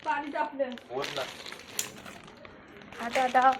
पाणी टाकलं आता आता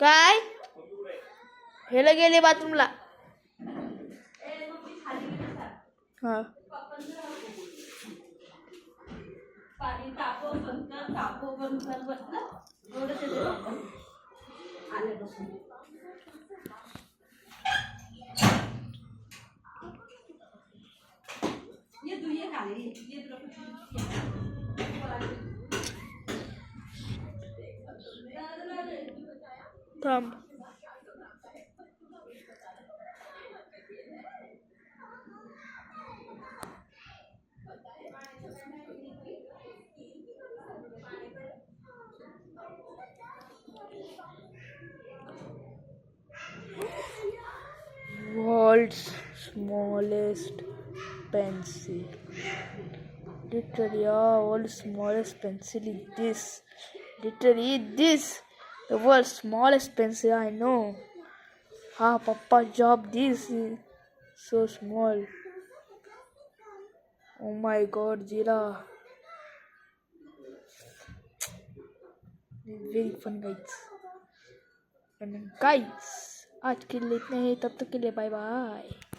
काय हेला गेले बाथरूमला. हा पाणी तापव बंद कर बसलं एवढं आल्यापासून ये तू ये खाली ये थांब. World's smallest pencil. Literally, world's smallest pencil is this. Literally, this. The world's smallest pencil I know. Papa job. This is so small. Oh my God, Zira. Very fun, guys. And guys, आज के लिए इतना ही. तब तक के लिए bye bye.